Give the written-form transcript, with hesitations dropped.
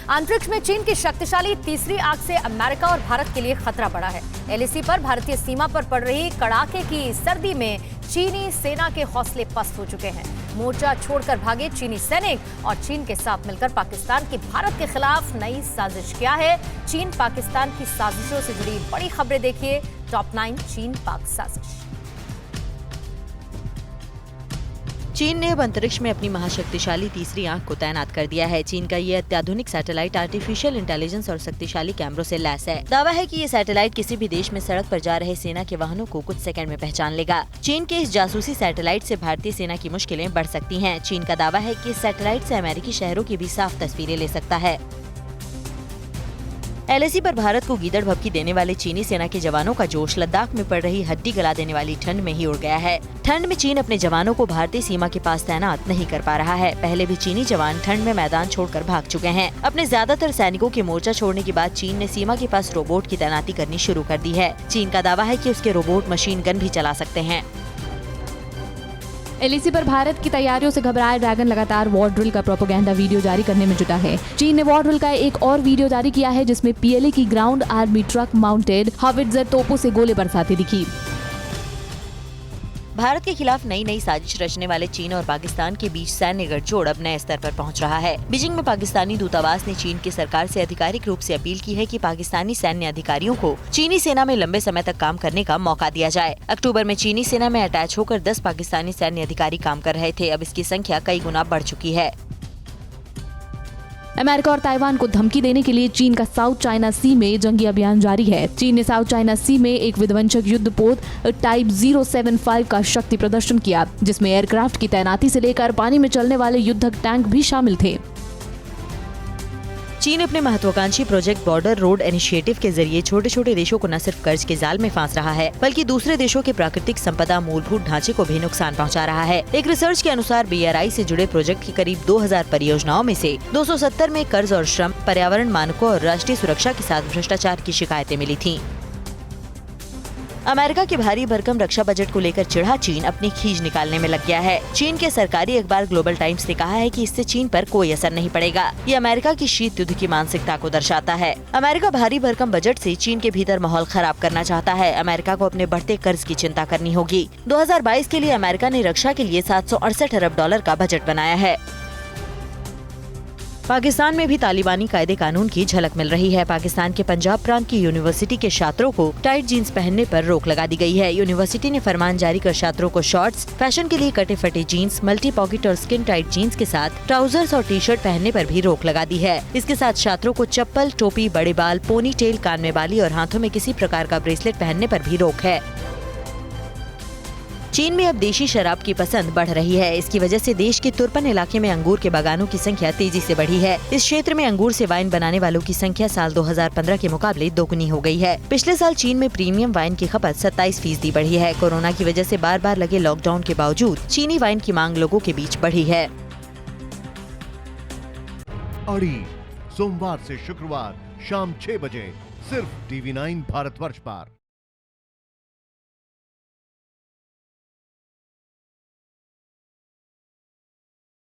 अंतरिक्ष में चीन की शक्तिशाली तीसरी आंख से अमेरिका और भारत के लिए खतरा बढ़ा है। एलएसी पर भारतीय सीमा पर पड़ रही कड़ाके की सर्दी में चीनी सेना के हौसले पस्त हो चुके हैं। मोर्चा छोड़कर भागे चीनी सैनिक और चीन के साथ मिलकर पाकिस्तान की भारत के खिलाफ नई साजिश क्या है? चीन पाकिस्तान की साजिशों से जुड़ी बड़ी खबरें देखिए टॉप 9 चीन पाक साजिश। चीन ने अब अंतरिक्ष में अपनी महाशक्तिशाली तीसरी आंख को तैनात कर दिया है। चीन का ये अत्याधुनिक सैटेलाइट आर्टिफिशियल इंटेलिजेंस और शक्तिशाली कैमरों से लैस है। दावा है कि ये सैटेलाइट किसी भी देश में सड़क पर जा रहे सेना के वाहनों को कुछ सेकंड में पहचान लेगा। चीन के इस जासूसी सैटेलाइट से भारतीय सेना की मुश्किलें बढ़ सकती हैं। चीन का दावा है कि इस सैटेलाइट से अमेरिकी शहरों की भी साफ तस्वीरें ले सकता है। एलएसी पर भारत को गीदड़ भभकी देने वाले चीनी सेना के जवानों का जोश लद्दाख में पड़ रही हड्डी गला देने वाली ठंड में ही उड़ गया है। ठंड में चीन अपने जवानों को भारतीय सीमा के पास तैनात नहीं कर पा रहा है। पहले भी चीनी जवान ठंड में मैदान छोड़कर भाग चुके हैं। अपने ज्यादातर सैनिकों के मोर्चा छोड़ने के बाद चीन ने सीमा के पास रोबोट की तैनाती करनी शुरू कर दी है। चीन का दावा है कि उसके रोबोट मशीन गन भी चला सकते हैं। एलएसी पर भारत की तैयारियों से घबराए ड्रैगन लगातार वॉर ड्रिल का प्रोपेगेंडा वीडियो जारी करने में जुटा है। चीन ने वॉर ड्रिल का एक और वीडियो जारी किया है जिसमें पीएलए की ग्राउंड आर्मी ट्रक माउंटेड हावित्जर तोपों से गोले बरसाती दिखी। भारत के खिलाफ नई नई साजिश रचने वाले चीन और पाकिस्तान के बीच सैन्य गठजोड़ अब नए स्तर पर पहुंच रहा है। बीजिंग में पाकिस्तानी दूतावास ने चीन की सरकार से आधिकारिक रूप से अपील की है कि पाकिस्तानी सैन्य अधिकारियों को चीनी सेना में लंबे समय तक काम करने का मौका दिया जाए। अक्टूबर में चीनी सेना में अटैच होकर 10 पाकिस्तानी सैन्य अधिकारी काम कर रहे थे। अब इसकी संख्या कई गुना बढ़ चुकी है। अमेरिका और ताइवान को धमकी देने के लिए चीन का साउथ चाइना सी में जंगी अभियान जारी है। चीन ने साउथ चाइना सी में एक विध्वंसक युद्धपोत टाइप 075 का शक्ति प्रदर्शन किया, जिसमें एयरक्राफ्ट की तैनाती से लेकर पानी में चलने वाले युद्धक टैंक भी शामिल थे। चीन अपने महत्वाकांक्षी प्रोजेक्ट बॉर्डर रोड इनिशिएटिव के जरिए छोटे छोटे देशों को न सिर्फ कर्ज के जाल में फांस रहा है, बल्कि दूसरे देशों के प्राकृतिक संपदा मूलभूत ढांचे को भी नुकसान पहुंचा रहा है। एक रिसर्च के अनुसार BRI से जुड़े प्रोजेक्ट की करीब 2000 परियोजनाओं में से 270 में कर्ज और श्रम, पर्यावरण मानकों और राष्ट्रीय सुरक्षा के साथ भ्रष्टाचार की शिकायतें मिली थीं। अमेरिका के भारी भरकम रक्षा बजट को लेकर चिढ़ा चीन अपनी खींच निकालने में लग गया है। चीन के सरकारी अखबार ग्लोबल टाइम्स ने कहा है कि इससे चीन पर कोई असर नहीं पड़ेगा। ये अमेरिका की शीत युद्ध की मानसिकता को दर्शाता है। अमेरिका भारी भरकम बजट से चीन के भीतर माहौल खराब करना चाहता है। अमेरिका को अपने बढ़ते कर्ज की चिंता करनी होगी। 2022 के लिए अमेरिका ने रक्षा के लिए $768 अरब का बजट बनाया है। पाकिस्तान में भी तालिबानी कायदे कानून की झलक मिल रही है। पाकिस्तान के पंजाब प्रांत की यूनिवर्सिटी के छात्रों को टाइट जीन्स पहनने पर रोक लगा दी गई है। यूनिवर्सिटी ने फरमान जारी कर छात्रों को शॉर्ट्स, फैशन के लिए कटे फटे जीन्स, मल्टी पॉकेट और स्किन टाइट जीन्स के साथ ट्राउजर्स और टी-शर्ट पहनने पर भी रोक लगा दी है। इसके साथ छात्रों को चप्पल, टोपी, बड़े बाल, पोनी टेल, कान में बाली और हाथों में किसी प्रकार का ब्रेसलेट पहनने पर भी रोक है। चीन में अब देशी शराब की पसंद बढ़ रही है। इसकी वजह से देश के तुर्पन इलाके में अंगूर के बागानों की संख्या तेजी से बढ़ी है। इस क्षेत्र में अंगूर से वाइन बनाने वालों की संख्या साल 2015 के मुकाबले दोगुनी हो गई है। पिछले साल चीन में प्रीमियम वाइन की खपत 27% बढ़ी है। कोरोना की वजह से बार बार लगे लॉकडाउन के बावजूद चीनी वाइन की मांग लोगों के बीच बढ़ी है। अड़ी सोमवार से शुक्रवार शाम 6 बजे सिर्फ TV9 भारतवर्ष पर।